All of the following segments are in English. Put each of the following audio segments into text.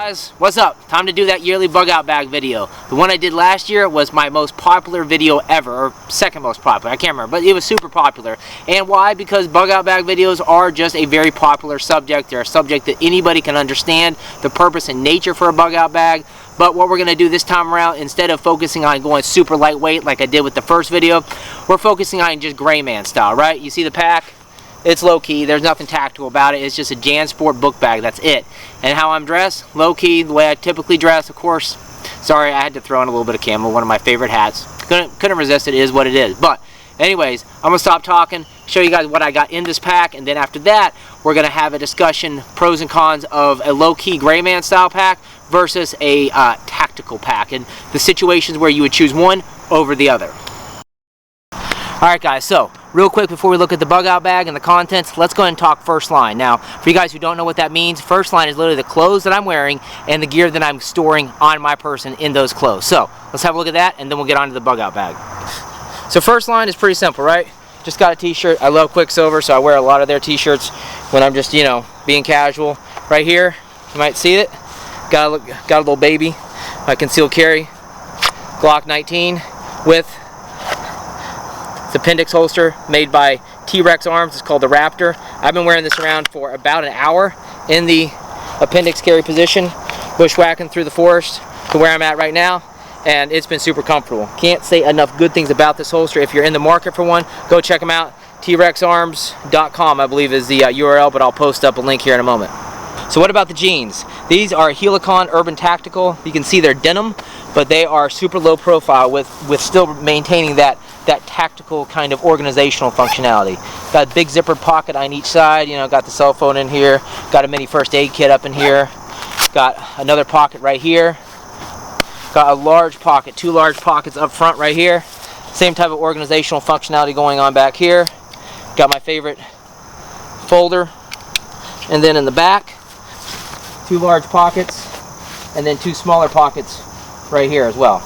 Guys, what's up? Time to do that yearly bug out bag video. The one I did last year was my most popular video ever, or second most popular, I can't remember, but it was super popular. And why? Because bug out bag videos are just a very popular subject. They're a subject that anybody can understand the purpose and nature for a bug out bag. But what we're going to do this time around, instead of focusing on going super lightweight like I did with the first video, we're focusing on just gray man style, right? You see the pack? It's low-key, there's nothing tactical about it, it's just a JanSport book bag, that's it. And how I'm dressed? Low-key, the way I typically dress, of course. Sorry, I had to throw in a little bit of camo, one of my favorite hats. Couldn't resist it, is what it is. But, anyways, I'm going to stop talking, show you guys what I got in this pack, and then after that, we're going to have a discussion, pros and cons of a low-key gray man style pack versus a tactical pack, and the situations where you would choose one over the other. Alright guys, so real quick before we look at the bug out bag and the contents, let's go ahead and talk first line. Now, for you guys who don't know what that means, first line is literally the clothes that I'm wearing and the gear that I'm storing on my person in those clothes. So, let's have a look at that and then we'll get on to the bug out bag. So first line is pretty simple, right? Just got a t-shirt. I love Quicksilver, so I wear a lot of their t-shirts when I'm just, you know, being casual. Right here, you might see it. Got a little baby, my concealed carry, Glock 19 with the appendix holster made by T-Rex Arms. It's called the Raptor. I've been wearing this around for about an hour in the appendix carry position, bushwhacking through the forest to where I'm at right now, and it's been super comfortable. Can't say enough good things about this holster. If you're in the market for one, go check them out. TRexArms.com, I believe, is the URL, but I'll post up a link here in a moment. So what about the jeans? These are Helicon Urban Tactical. You can see they're denim, but they are super low profile with still maintaining that tactical kind of organizational functionality. Got a big zippered pocket on each side, you know, got the cell phone in here, got a mini first aid kit up in here, got another pocket right here, got a large pocket, two large pockets up front right here, same type of organizational functionality going on back here, got my favorite folder, and then in the back, two large pockets, and then two smaller pockets right here as well.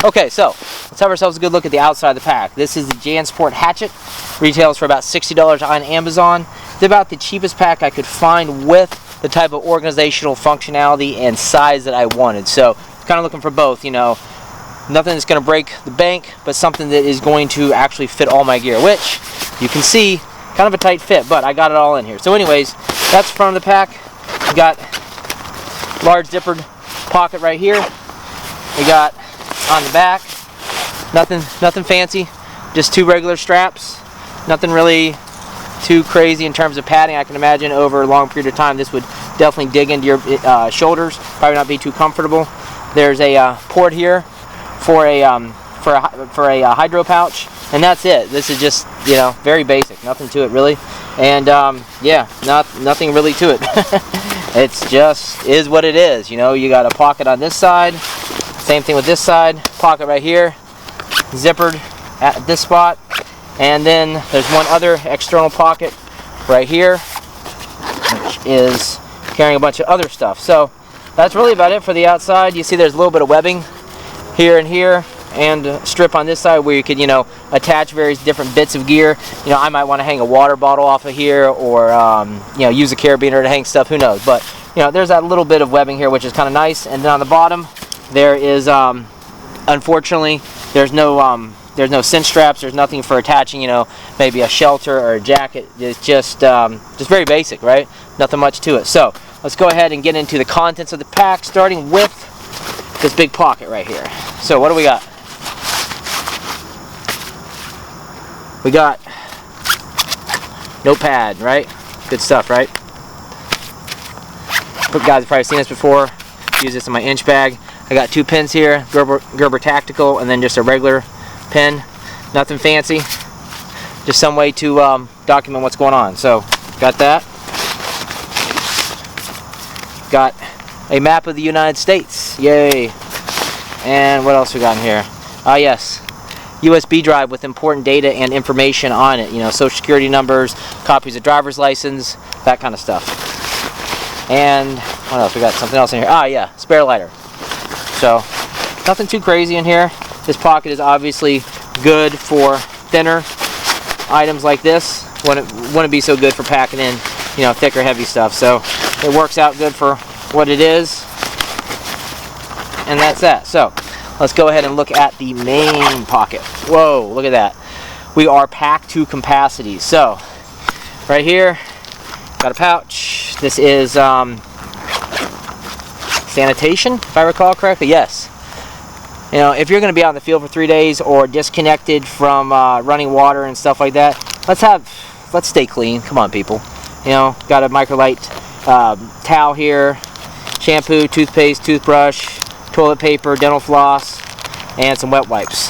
Okay, so let's have ourselves a good look at the outside of the pack. This is the JanSport Hatchet. Retails for about $60 on Amazon. It's about the cheapest pack I could find with the type of organizational functionality and size that I wanted. So, kind of looking for both, you know, nothing that's going to break the bank, but something that is going to actually fit all my gear, which you can see, kind of a tight fit, but I got it all in here. So anyways, that's the front of the pack. We got large zippered pocket right here. We got on the back, nothing fancy, just two regular straps, nothing really too crazy in terms of padding. I can imagine over a long period of time this would definitely dig into your shoulders, probably not be too comfortable. There's a port here for a hydro pouch, and that's it. This is just, you know, very basic, nothing to it really, and yeah, nothing really to it. It's just is what it is, you know. You got a pocket on this side. Same thing with this side, pocket right here, zippered at this spot, and then there's one other external pocket right here, which is carrying a bunch of other stuff. So that's really about it for the outside. You see there's a little bit of webbing here and here, and a strip on this side where you could, you know, attach various different bits of gear. You know, I might want to hang a water bottle off of here, or you know, use a carabiner to hang stuff, who knows. But, you know, there's that little bit of webbing here, which is kind of nice. And then on the bottom, there is, unfortunately, there's no cinch straps. There's nothing for attaching, you know, maybe a shelter or a jacket. It's just very basic, right? Nothing much to it. So let's go ahead and get into the contents of the pack, starting with this big pocket right here. So what do we got? We got notepad, right? Good stuff, right? You guys have probably seen this before. Use this in my inch bag. I got two pins here, Gerber Tactical, and then just a regular pin. Nothing fancy, just some way to document what's going on. So, got that. Got a map of the United States, yay! And what else we got in here? Yes, USB drive with important data and information on it. You know, social security numbers, copies of driver's license, that kind of stuff. And what else? We got something else in here. Yeah, spare lighter. So, nothing too crazy in here. This pocket is obviously good for thinner items like this wouldn't be so good for packing in, you know, thicker, heavy stuff. So it works out good for what it is, and that's that. So let's go ahead and look at the main pocket. Whoa, look at that. We are packed to capacity. So right here, got a pouch. This is sanitation, if I recall correctly. Yes. You know, if you're going to be out in the field for 3 days or disconnected from running water and stuff like that, let's stay clean. Come on, people. You know, got a microlight towel here, shampoo, toothpaste, toothbrush, toilet paper, dental floss, and some wet wipes.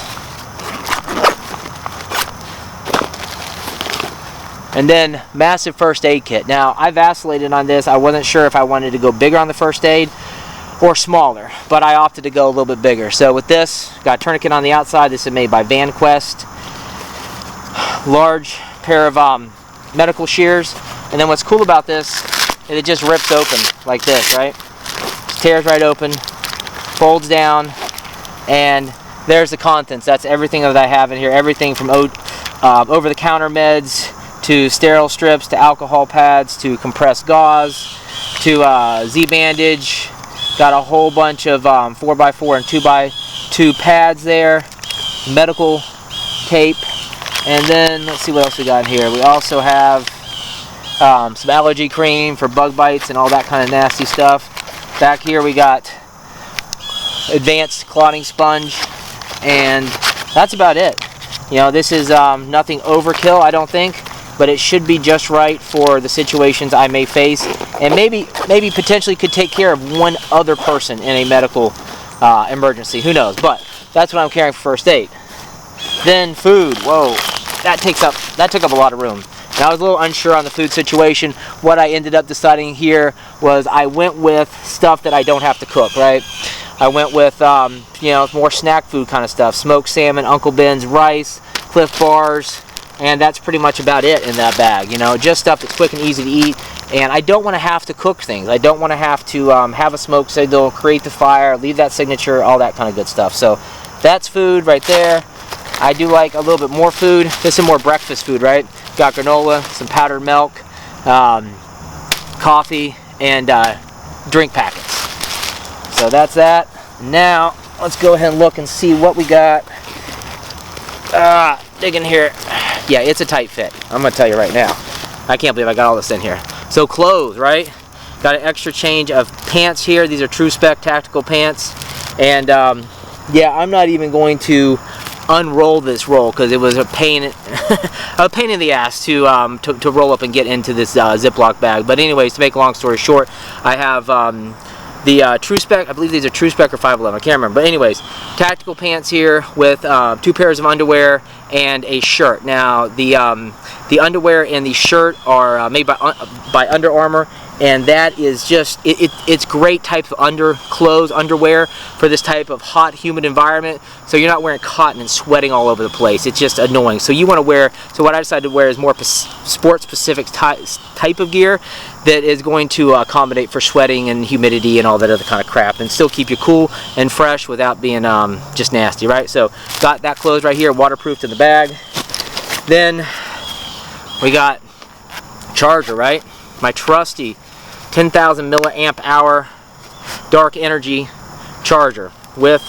And then massive first aid kit. Now, I vacillated on this. I wasn't sure if I wanted to go bigger on the first aid or smaller, but I opted to go a little bit bigger. So with this, got a tourniquet on the outside. This is made by VanQuest. Large pair of medical shears. And then what's cool about this is it just rips open like this, right? Just tears right open, folds down, and there's the contents. That's everything that I have in here. Everything from over-the-counter meds, to sterile strips, to alcohol pads, to compressed gauze, to Z-bandage. Got a whole bunch of 4x4 and 2x2 pads there, medical tape, and then let's see what else we got in here. We also have some allergy cream for bug bites and all that kind of nasty stuff. Back here we got advanced clotting sponge, and that's about it. You know, this is nothing overkill, I don't think, but it should be just right for the situations I may face, and maybe potentially could take care of one other person in a medical emergency. Who knows? But that's what I'm carrying for first aid. Then food. Whoa, that took up a lot of room. And I was a little unsure on the food situation. What I ended up deciding here was I went with stuff that I don't have to cook, right? I went with you know, more snack food kind of stuff: smoked salmon, Uncle Ben's rice, Cliff Bars. And that's pretty much about it in that bag. You know, just stuff that's quick and easy to eat. And I don't want to have to cook things. I don't want to have to have a smoke signal, create the fire, leave that signature, all that kind of good stuff. So that's food right there. I do like a little bit more food. This is more breakfast food, right? Got granola, some powdered milk, coffee, and drink packets. So that's that. Now let's go ahead and look and see what we got. Dig in here. Yeah, it's a tight fit. I'm going to tell you right now. I can't believe I got all this in here. So clothes, right? Got an extra change of pants here. These are True Spec tactical pants. And yeah, I'm not even going to unroll this roll because it was a pain in the ass to roll up and get into this Ziploc bag. But anyways, to make a long story short, I have the True Spec, I believe these are True Spec or 511, I can't remember. But anyways, tactical pants here with 2 pairs of underwear and a shirt. Now, the underwear and the shirt are made by Under Armour, and that is just, it's great type of underwear for this type of hot, humid environment. So you're not wearing cotton and sweating all over the place. It's just annoying. So you want to wear, so what I decided to wear is more sport-specific type of gear that is going to accommodate for sweating and humidity and all that other kind of crap, and still keep you cool and fresh without being just nasty, right? So got that clothes right here, waterproofed in the bag. Then we got charger, right? My trusty 10,000 milliamp hour dark energy charger with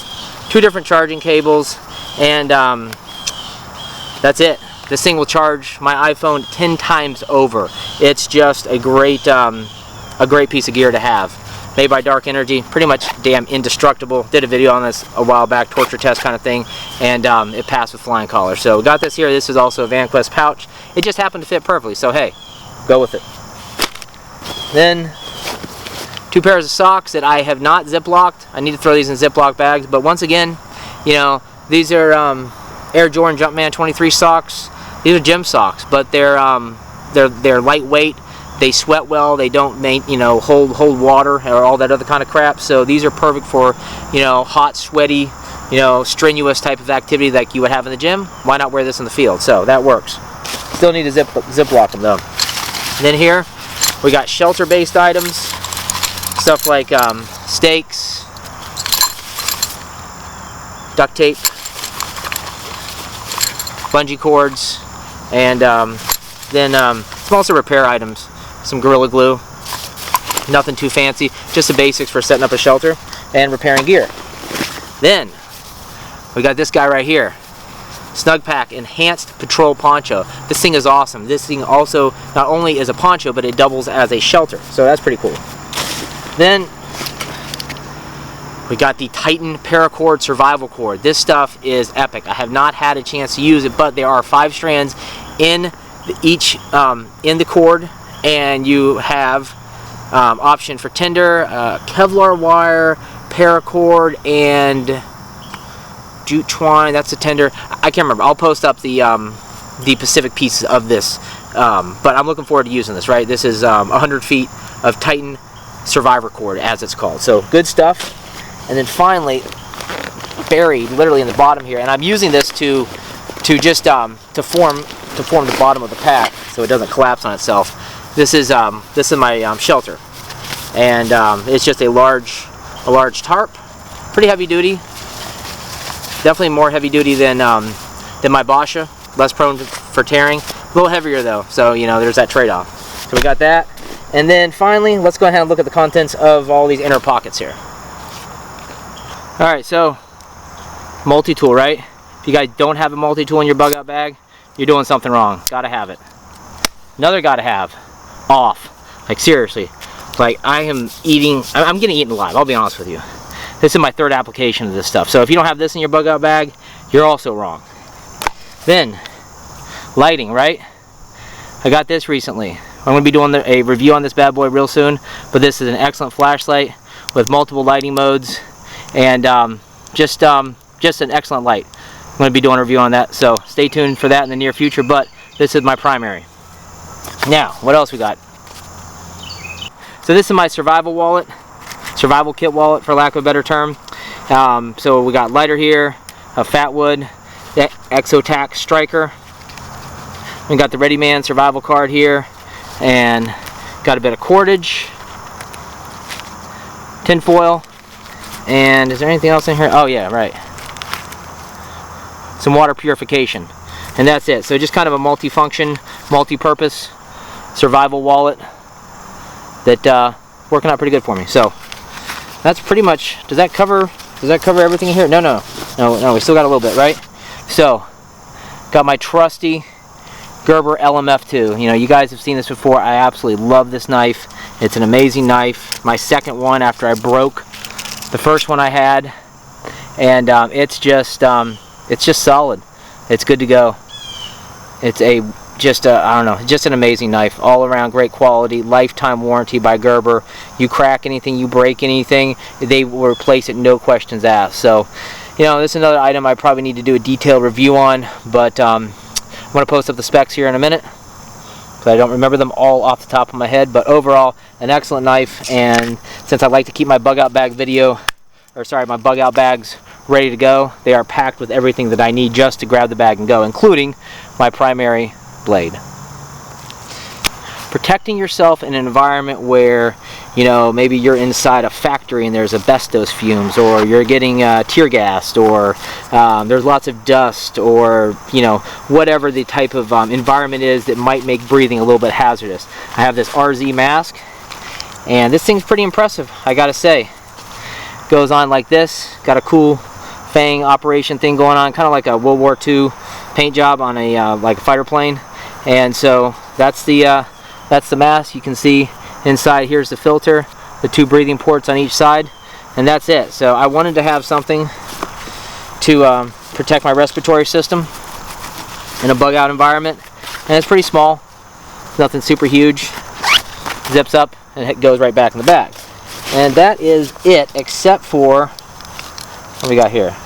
2 different charging cables, and that's it. This thing will charge my iPhone 10 times over. It's just a great piece of gear to have. Made by Dark Energy, pretty much damn indestructible. Did a video on this a while back, torture test kind of thing, and it passed with flying colors. So we got this here. This is also a VanQuest pouch. It just happened to fit perfectly, so hey, go with it. Then 2 pairs of socks that I have not Ziplocked. I need to throw these in Ziploc bags, but once again, you know, these are Air Jordan Jumpman 23 socks. These are gym socks, but they're lightweight. They sweat well. They don't hold water or all that other kind of crap. So these are perfect for, you know, hot, sweaty, you know, strenuous type of activity like you would have in the gym. Why not wear this in the field? So that works. Still need to ziplock them though. And then here we got shelter-based items, stuff like stakes, duct tape, bungee cords, And then some also repair items, some Gorilla Glue, nothing too fancy, just the basics for setting up a shelter and repairing gear. Then we got this guy right here, Snug Pack Enhanced Patrol Poncho. This thing is awesome. This thing also not only is a poncho, but it doubles as a shelter, so that's pretty cool. Then we got the Titan Paracord Survival Cord. This stuff is epic. I have not had a chance to use it, but there are 5 strands in each in the cord, and you have option for tinder, Kevlar wire, paracord, and jute twine. That's a tender. I can't remember. I'll post up the Pacific pieces of this, but I'm looking forward to using this. Right, this is 100 feet of Titan Survivor Cord, as it's called. So good stuff. And then finally, buried literally in the bottom here, and I'm using this to just to form the bottom of the pack so it doesn't collapse on itself. This is my shelter, and it's just a large tarp, pretty heavy duty. Definitely more heavy duty than my Basha, less prone for tearing. A little heavier though, so you know there's that trade-off. So we got that, and then finally let's go ahead and look at the contents of all these inner pockets here. All right, so multi-tool, right? If you guys don't have a multi-tool in your bug out bag, you're doing something wrong. Gotta have it. Another gotta have, off. Like seriously, like I'm getting eaten alive, I'll be honest with you. This is my 3rd application of this stuff. So if you don't have this in your bug out bag, you're also wrong. Then, lighting, right? I got this recently. I'm gonna be doing a review on this bad boy real soon, but this is an excellent flashlight with multiple lighting modes, and just an excellent light. I'm going to be doing a review on that, so stay tuned for that in the near future, but this is my primary. Now, what else we got? So this is my survival wallet, survival kit wallet for lack of a better term. So we got lighter here, a Fatwood, the Exotac Striker. We got the Ready Man survival card here, and got a bit of cordage, tin foil, and is there anything else in here? Oh yeah, right. Some water purification, and that's it. So just kind of a multi-function, multi-purpose survival wallet that working out pretty good for me. So that's pretty much. Does that cover everything in here? No. We still got a little bit, right? So got my trusty Gerber LMF2. You know, you guys have seen this before. I absolutely love this knife. It's an amazing knife. My second one after I broke the first one I had, and it's just solid. It's good to go. It's just an amazing knife, all around great quality, lifetime warranty by Gerber. You crack anything, you break anything, they will replace it, no questions asked. So, you know, this is another item I probably need to do a detailed review on, but I'm going to post up the specs here in a minute, but I don't remember them all off the top of my head. But overall, an excellent knife, and since I like to keep my bug out bag my bug out bags ready to go, they are packed with everything that I need just to grab the bag and go, including my primary blade. Protecting yourself in an environment where, you know, maybe you're inside a factory and there's asbestos fumes, or you're getting tear gassed, or there's lots of dust, or, you know, whatever the type of environment is that might make breathing a little bit hazardous. I have this RZ mask, and this thing's pretty impressive, I gotta say. Goes on like this, got a cool fang operation thing going on, kind of like a World War II paint job on a like a fighter plane. And so that's the mask. You can see inside here's the filter, the 2 breathing ports on each side, and that's it. So I wanted to have something to protect my respiratory system in a bug out environment, and it's pretty small, nothing super huge, zips up and it goes right back in the bag. And that is it, except for what we got here.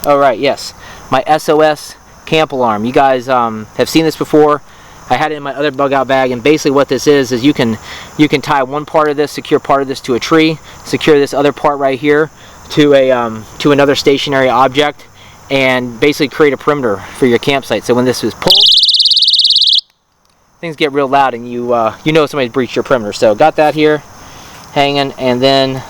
Oh right, yes, my SOS camp alarm. You guys have seen this before. I had it in my other bug out bag, and basically what this is you can tie one part of this, secure part of this to a tree, secure this other part right here to another stationary object, and basically create a perimeter for your campsite. So when this is pulled, things get real loud, and you know somebody's breached your perimeter. So got that here hanging, and then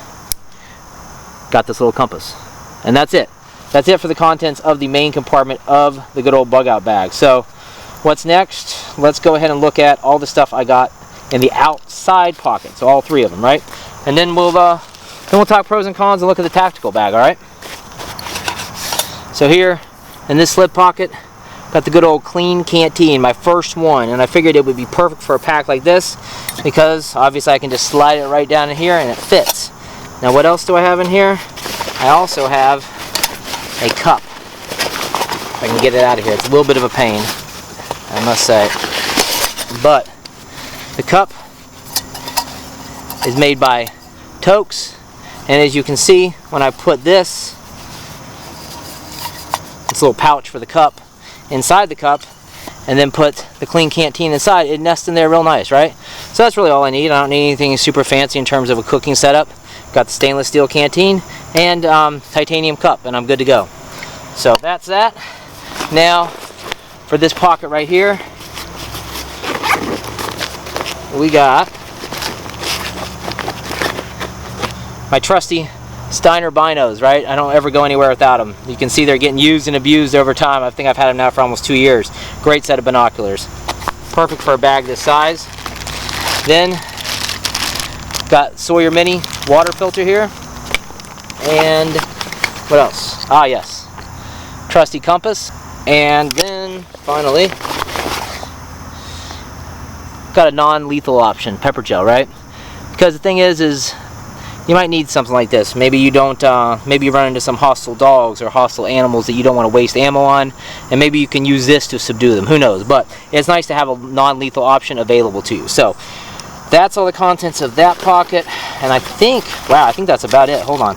got this little compass, and that's it. that's it for the contents of the main compartment of the good old bug out bag. So what's next? Let's go ahead and look at all the stuff I got in the outside pocket. So all 3 of them, right? And then we'll talk pros and cons and look at the tactical bag, all right? So here in this slip pocket, got the good old clean canteen, my first one, and I figured it would be perfect for a pack like this because obviously I can just slide it right down in here and it fits. Now what else do I have in here? I also have a cup. If I can get it out of here. It's a little bit of a pain, I must say. But the cup is made by Tokes, and as you can see, when I put this little pouch for the cup inside the cup and then put the clean canteen inside, it nests in there real nice, right? So that's really all I need. I don't need anything super fancy in terms of a cooking setup. Got the stainless steel canteen and titanium cup, and I'm good to go. So that's that. Now for this pocket right here, we got my trusty Steiner binos, right? I don't ever go anywhere without them. You can see they're getting used and abused over time. I think I've had them now for almost 2 years. Great set of binoculars. Perfect for a bag this size. Then got Sawyer Mini water filter here. And what else? Ah, yes. Trusty compass. And then finally got a non-lethal option, pepper gel, right? Because the thing is you might need something like this. Maybe you don't, maybe you run into some hostile dogs or hostile animals that you don't want to waste ammo on, and maybe you can use this to subdue them. Who knows? But it's nice to have a non-lethal option available to you. So that's all the contents of that pocket, and I think, wow, I think that's about it. Hold on,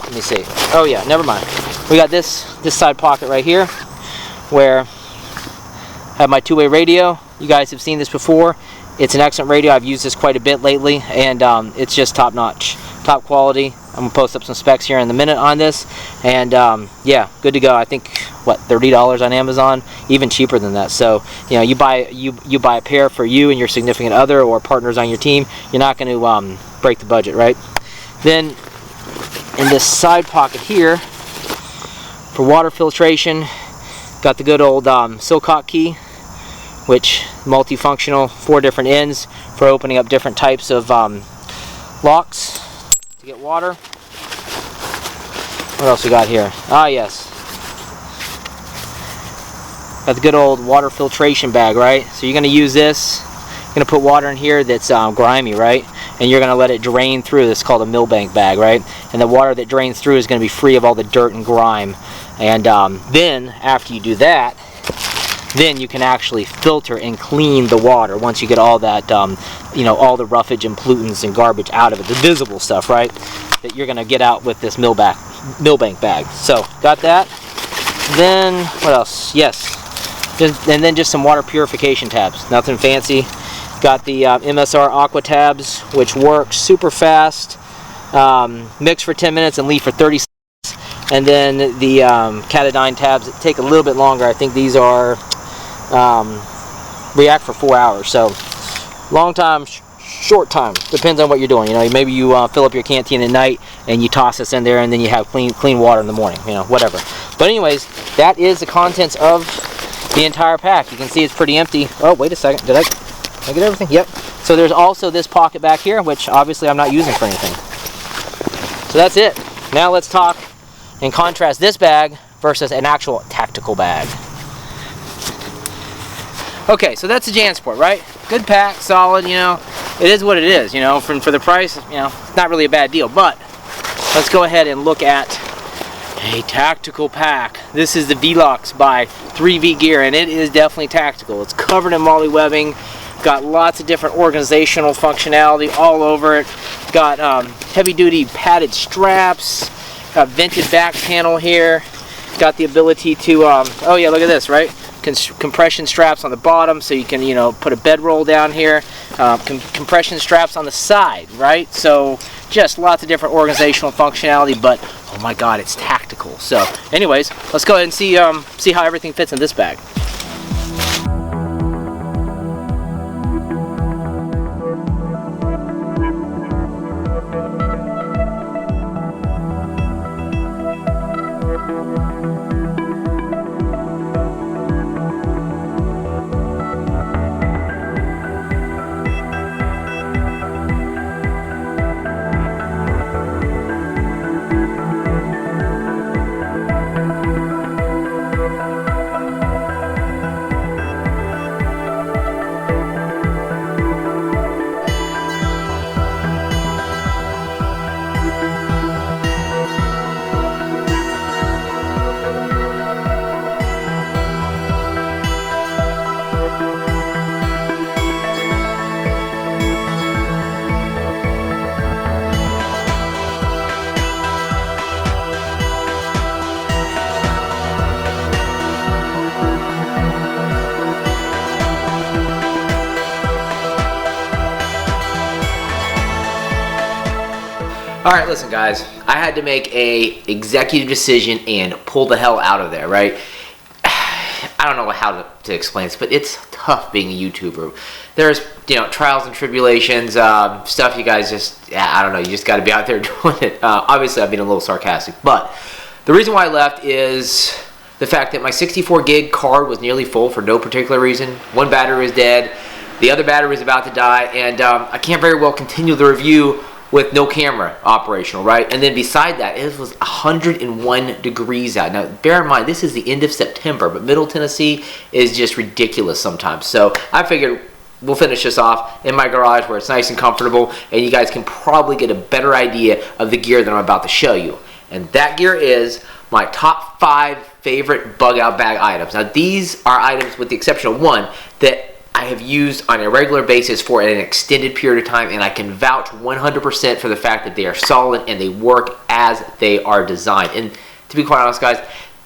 let me see. Oh yeah, never mind. We got this side pocket right here, where I have my 2-way radio. You guys have seen this before. It's an excellent radio. I've used this quite a bit lately, and it's just top notch, top quality. I'm gonna post up some specs here in a minute on this, and yeah, good to go. I think what, $30 on Amazon, even cheaper than that. So you know, you buy a pair for you and your significant other or partners on your team. You're not going to break the budget, right? Then in this side pocket here for water filtration, got the good old Silcock key, which multifunctional, 4 different ends for opening up different types of locks to get water. What else we got here? Ah, yes. Got the good old water filtration bag, right? So you're going to use this. You're going to put water in here that's grimy, right? And you're going to let it drain through. This is called a millbank bag, right? And the water that drains through is going to be free of all the dirt and grime. And then, after you do that, then you can actually filter and clean the water once you get all that, you know, all the roughage and pollutants and garbage out of it, the visible stuff, right, that you're going to get out with this millbank bag. So, got that. Then, what else? Yes. And then just some water purification tabs. Nothing fancy. Got the MSR Aqua tabs, which work super fast. Mix for 10 minutes and leave for 30 seconds. And then the Catadine tabs that take a little bit longer. I think these are react for 4 hours. So long time, short time. Depends on what you're doing. You know, maybe you fill up your canteen at night and you toss this in there, and then you have clean water in the morning. You know, whatever. But anyways, that is the contents of the entire pack. You can see it's pretty empty. Oh, wait a second. Did I get everything? Yep. So there's also this pocket back here, which obviously I'm not using for anything. So that's it. Now let's talk and contrast this bag versus an actual tactical bag. Okay, so that's a JanSport, right? Good pack, solid, you know. It is what it is, you know. For the price, you know, it's not really a bad deal. But let's go ahead and look at a tactical pack. This is the Velox by 3V Gear, and it is definitely tactical. It's covered in MOLLE webbing, got lots of different organizational functionality all over it. Got heavy-duty padded straps, got vented back panel here. Got the ability to, oh yeah, look at this, right? Compression straps on the bottom, so you can, you know, put a bedroll down here. Compression straps on the side, right? So just lots of different organizational functionality, but oh my god, it's tactical. So anyways, let's go ahead and see how everything fits in this bag. Alright, listen guys, I had to make a executive decision and pull the hell out of there, right? I don't know how to explain this, but it's tough being a YouTuber. There's, trials and tribulations, stuff you guys just, I don't know, you just got to be out there doing it. Obviously, I'm being a little sarcastic, but the reason why I left is the fact that my 64 gig card was nearly full for no particular reason. One battery was dead, the other battery was about to die, and I can't very well continue the review with no camera operational, right? And then beside that, it was 101 degrees out. Now, bear in mind, this is the end of September, but Middle Tennessee is just ridiculous sometimes. So I figured we'll finish this off in my garage where it's nice and comfortable, and you guys can probably get a better idea of the gear that I'm about to show you. And that gear is my top 5 favorite bug out bag items. Now, these are items, with the exception of one, that I have used on a regular basis for an extended period of time, and I can vouch 100% for the fact that they are solid and they work as they are designed. And to be quite honest, guys,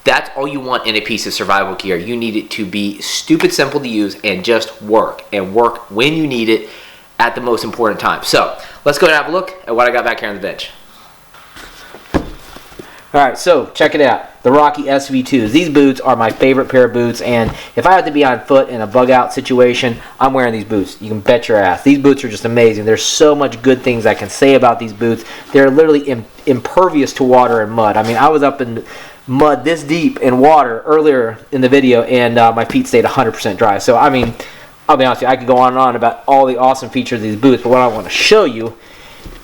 that's all you want in a piece of survival gear. You need it to be stupid simple to use and just work, and work when you need it at the most important time. So let's go and have a look at what I got back here on the bench. Alright, so check it out. The Rocky SV2s. These boots are my favorite pair of boots, and if I have to be on foot in a bug out situation, I'm wearing these boots. You can bet your ass. These boots are just amazing. There's so much good things I can say about these boots. They're literally impervious to water and mud. I mean, I was up in mud this deep in water earlier in the video, and my feet stayed 100% dry. So, I mean, I'll be honest with you, I could go on and on about all the awesome features of these boots, but what I want to show you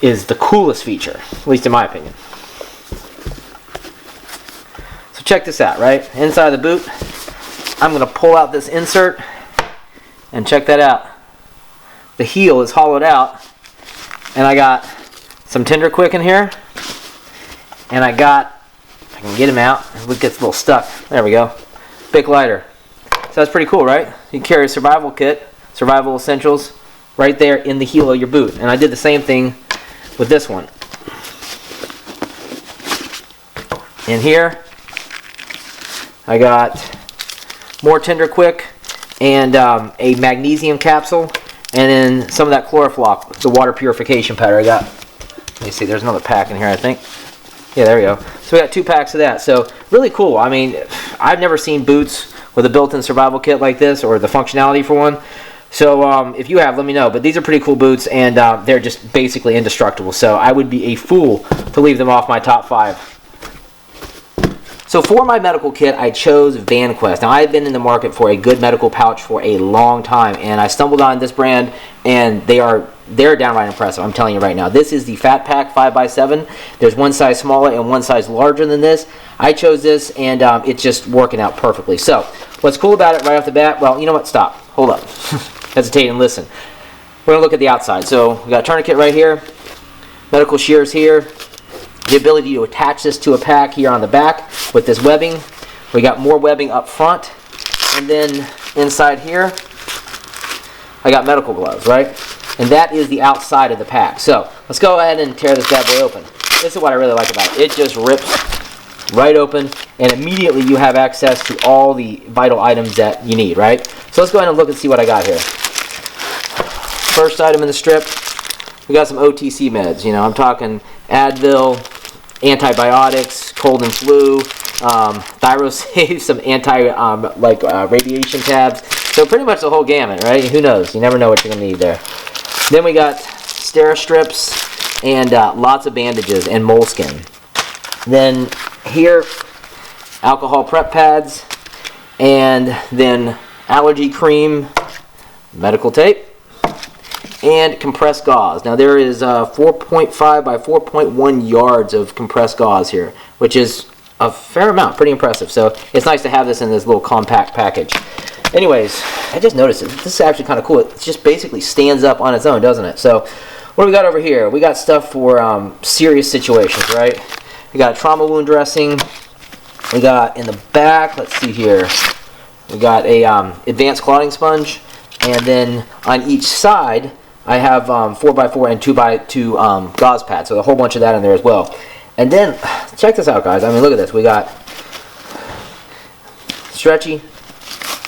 is the coolest feature, at least in my opinion. Check this out, right? Inside the boot, I'm going to pull out this insert, and check that out. The heel is hollowed out, and I got some Tender Quick in here, and I can get him out. It gets a little stuck. There we go. Bic lighter. So that's pretty cool, right? You can carry a survival kit, survival essentials, right there in the heel of your boot. And I did the same thing with this one. In here, I got more Tender Quick and a magnesium capsule, and then some of that Chloroflock, the water purification powder I got. Let me see, there's another pack in here, I think. Yeah, there we go. So we got 2 packs of that. So really cool. I mean, I've never seen boots with a built-in survival kit like this, or the functionality for one. So if you have, let me know. But these are pretty cool boots, and they're just basically indestructible. So I would be a fool to leave them off my top 5. So for my medical kit, I chose VanQuest. Now, I've been in the market for a good medical pouch for a long time, and I stumbled on this brand, and they're downright impressive. I'm telling you right now. This is the Fat Pack 5x7. There's one size smaller and one size larger than this. I chose this, and it's just working out perfectly. So what's cool about it right off the bat? Well, you know what? Stop. Hold up. Hesitate and listen. We're going to look at the outside. So we got a tourniquet right here, medical shears here, the ability to attach this to a pack here on the back with this webbing. We got more webbing up front, and then inside here I got medical gloves, right? And that is the outside of the pack. So let's go ahead and tear this bad boy open. This is what I really like about it. It just rips right open, and immediately you have access to all the vital items that you need, right? So let's go ahead and look and see what I got here. First item in the strip, we got some OTC meds. You know, I'm talking Advil, antibiotics, cold and flu, Thyrosave, some radiation tabs. So pretty much the whole gamut, right? Who knows? You never know what you're going to need there. Then we got Steri-strips and lots of bandages and moleskin. Then here, alcohol prep pads, and then allergy cream, medical tape, and compressed gauze. Now there is 4.5 by 4.1 yards of compressed gauze here, which is a fair amount, pretty impressive. So it's nice to have this in this little compact package. Anyways, I just noticed it. This is actually kind of cool. It just basically stands up on its own, doesn't it? So what do we got over here? We got stuff for serious situations, right? We got trauma wound dressing. We got in the back, let's see here, we got a advanced clotting sponge, and then on each side I have 4x4 and 2x2 gauze pads, so a whole bunch of that in there as well. And then, check this out, guys. I mean, look at this. We got stretchy,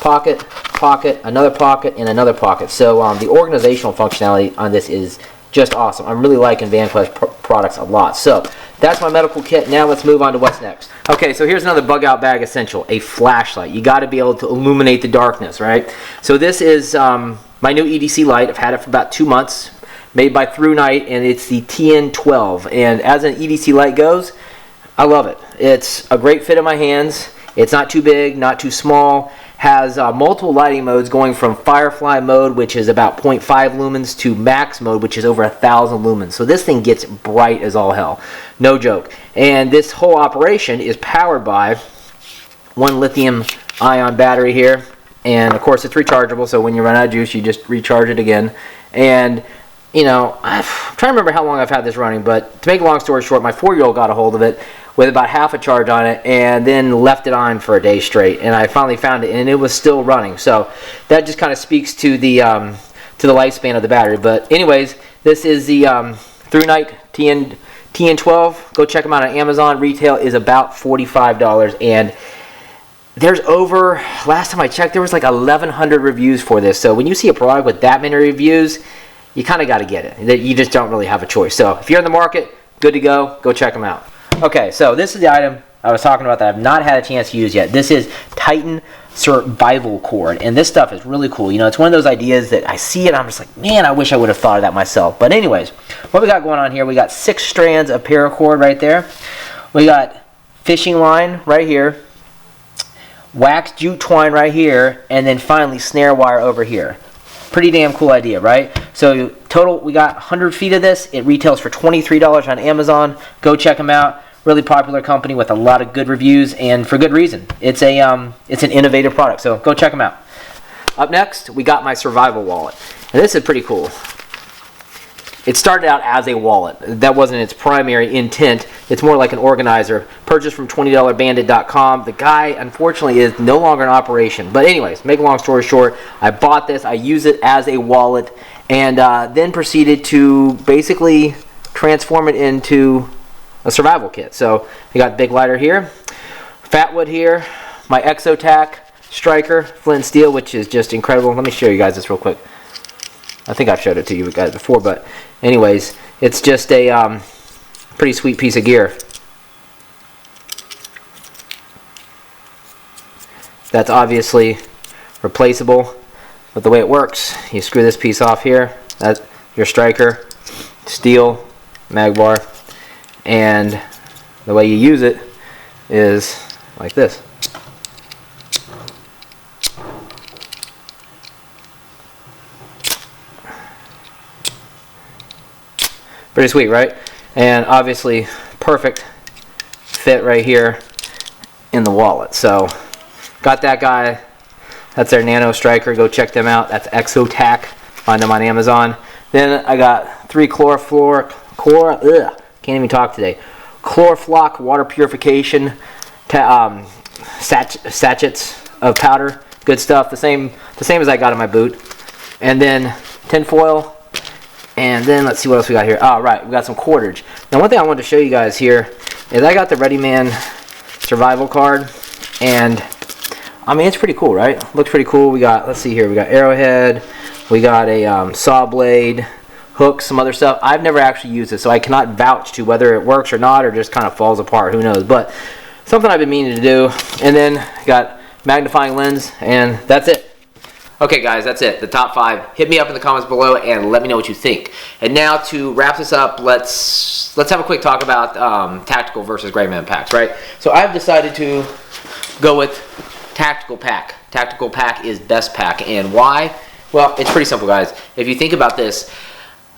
pocket, pocket, another pocket, and another pocket. So the organizational functionality on this is just awesome. I'm really liking VanQuest products a lot. So that's my medical kit. Now let's move on to what's next. Okay, so here's another bug out bag essential, a flashlight. You got to be able to illuminate the darkness, right? So this is my new EDC light. I've had it for about 2 months, made by Through Night, and it's the TN12. And as an EDC light goes, I love it. It's a great fit in my hands. It's not too big, not too small. Has multiple lighting modes, going from Firefly mode, which is about 0.5 lumens, to Max mode, which is over 1,000 lumens. So this thing gets bright as all hell. No joke. And this whole operation is powered by one lithium-ion battery here. And of course it's rechargeable, so when you run out of juice, you just recharge it again. And you know, I'm trying to remember how long I've had this running, but to make a long story short, my 4-year-old got a hold of it with about half a charge on it and then left it on for a day straight, and I finally found it and it was still running. So that just kind of speaks to the lifespan of the battery. But anyways, this is the Through Night TN12. Go check them out on Amazon. Retail is about $45, and there's over, last time I checked, there was like 1,100 reviews for this. So when you see a product with that many reviews, you kind of got to get it. You just don't really have a choice. So if you're in the market, good to go. Go check them out. Okay, so this is the item I was talking about that I've not had a chance to use yet. This is Titan Survival Cord, and this stuff is really cool. You know, it's one of those ideas that I see it, I'm just like, man, I wish I would have thought of that myself. But anyways, what we got going on here, we got 6 strands of paracord right there. We got fishing line right here, wax jute twine right here, and then finally snare wire over here. Pretty damn cool idea, right? So total, we got 100 feet of this. It retails for $23 on Amazon. Go check them out. Really popular company with a lot of good reviews, and for good reason. It's an innovative product, so go check them out. Up next, we got my survival wallet, and this is pretty cool. It started out as a wallet. That wasn't its primary intent. It's more like an organizer. Purchased from $20bandit.com. The guy, unfortunately, is no longer in operation. But anyways, make a long story short, I bought this. I use it as a wallet, and then proceeded to basically transform it into a survival kit. So we got big lighter here, Fatwood here, my Exotac striker, flint and steel, which is just incredible. Let me show you guys this real quick. I think I've showed it to you guys before, but anyways, it's just a pretty sweet piece of gear. That's obviously replaceable, but the way it works, you screw this piece off here, that's your striker, steel, mag bar, and the way you use it is like this. Pretty sweet, right? And obviously perfect fit right here in the wallet. So got that guy. That's their Nano Striker. Go check them out. That's Exotac. Find them on Amazon. Then I got 3 can't even talk today. Chloroflock water purification sachets of powder. Good stuff. The same as I got in my boot. And then tinfoil. And then let's see what else we got here. Oh, right, we got some cordage. Now, one thing I wanted to show you guys here is I got the Ready Man survival card, and I mean, it's pretty cool, right? Looks pretty cool. We got, let's see here, we got arrowhead, we got a saw blade, hooks, some other stuff. I've never actually used it, so I cannot vouch to whether it works or not, or just kind of falls apart. Who knows? But something I've been meaning to do. And then got magnifying lens, and that's it. Okay guys, that's it, the top 5. Hit me up in the comments below and let me know what you think. And now to wrap this up, let's have a quick talk about tactical versus gray man packs, right? So I've decided to go with tactical pack. Tactical pack is best pack, and why? Well, it's pretty simple, guys. If you think about this,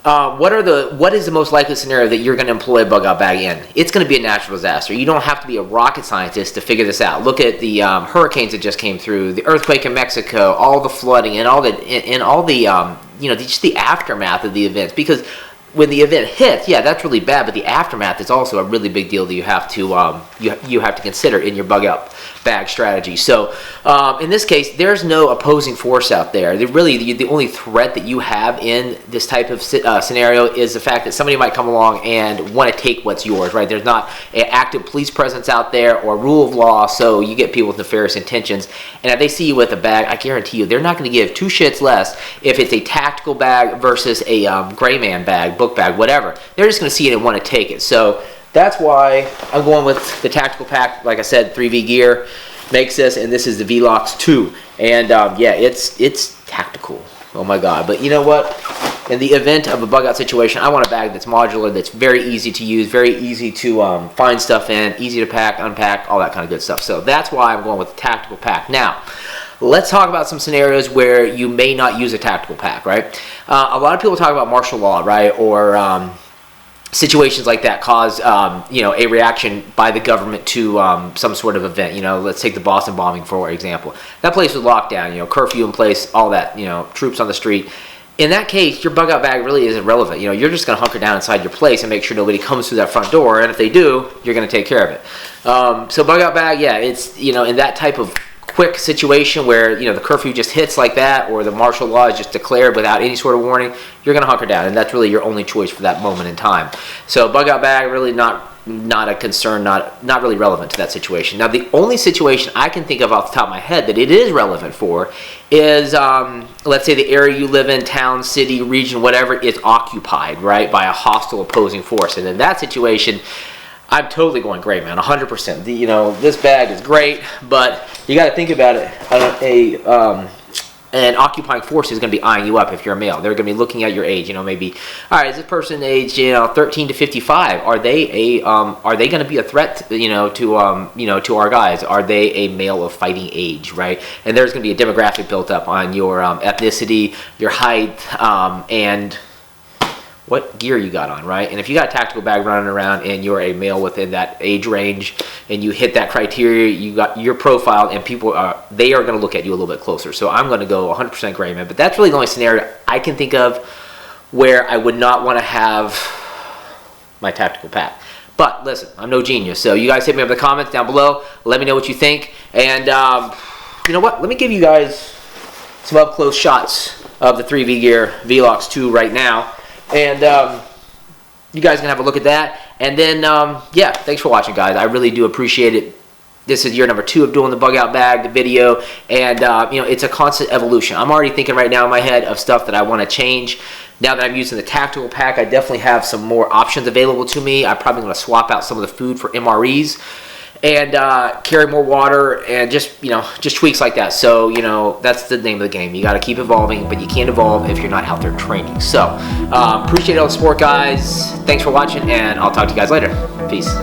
what is the most likely scenario that you're going to employ a bug out bag in? It's going to be a natural disaster. You don't have to be a rocket scientist to figure this out. Look at the hurricanes that just came through, the earthquake in Mexico, all the flooding, and all the just the aftermath of the events. Because when the event hits, yeah, that's really bad, but the aftermath is also a really big deal that you have to you have to consider in your bug out bag strategy. So in this case, there's no opposing force out there. The only threat that you have in this type of scenario is the fact that somebody might come along and want to take what's yours, right? There's not an active police presence out there or rule of law, so you get people with nefarious intentions. And if they see you with a bag, I guarantee you, they're not going to give 2 shits less if it's a tactical bag versus a gray man bag. book bag, whatever. They're just going to see it and want to take it. So that's why I'm going with the tactical pack. Like I said, 3V Gear makes this, and this is the Velox II. And yeah, it's tactical. Oh my God. But you know what? In the event of a bug out situation, I want a bag that's modular, that's very easy to use, very easy to find stuff in, easy to pack, unpack, all that kind of good stuff. So that's why I'm going with the tactical pack. Now, let's talk about some scenarios where you may not use a tactical pack, right? A lot of people talk about martial law, right? Or situations like that cause, you know, a reaction by the government to some sort of event. You know, let's take the Boston bombing, for example. That place was locked down, you know, curfew in place, all that, you know, troops on the street. In that case, your bug out bag really isn't relevant. You know, you're just going to hunker down inside your place and make sure nobody comes through that front door. And if they do, you're going to take care of it. So bug out bag, yeah, it's, you know, in that type of quick situation where, you know, the curfew just hits like that, or the martial law is just declared without any sort of warning, you're going to hunker down, and that's really your only choice for that moment in time. So bug out bag, really not a concern, not really relevant to that situation. Now, the only situation I can think of off the top of my head that it is relevant for is, let's say the area you live in, town, city, region, whatever, is occupied, right, by a hostile opposing force. And in that situation, I'm totally going great, man, 100%. You know, this bag is great, but you got to think about it. An occupying force is going to be eyeing you up if you're a male. They're going to be looking at your age. You know, maybe, all right, is this person aged, you know, 13 to 55? Are they going to be a threat, you know, to our guys? Are they a male of fighting age, right? And there's going to be a demographic built up on your ethnicity, your height, and what gear you got on, right? And if you got a tactical bag running around and you're a male within that age range and you hit that criteria, you got your profile, and people they are going to look at you a little bit closer. So I'm going to go 100% gray, man. But that's really the only scenario I can think of where I would not want to have my tactical pack. But listen, I'm no genius. So you guys hit me up in the comments down below. Let me know what you think. And you know what? Let me give you guys some up close shots of the 3V Gear Velox II right now. And you guys can have a look at that. And then, yeah, thanks for watching, guys. I really do appreciate it. This is year number 2 of doing the bug out bag, the video. And, you know, it's a constant evolution. I'm already thinking right now in my head of stuff that I want to change. Now that I'm using the tactical pack, I definitely have some more options available to me. I'm probably going to swap out some of the food for MREs. And carry more water, and just, you know, just tweaks like that. So, you know, that's the name of the game. You got to keep evolving, but you can't evolve if you're not out there training. So appreciate all the support, guys. Thanks for watching, and I'll talk to you guys later. Peace.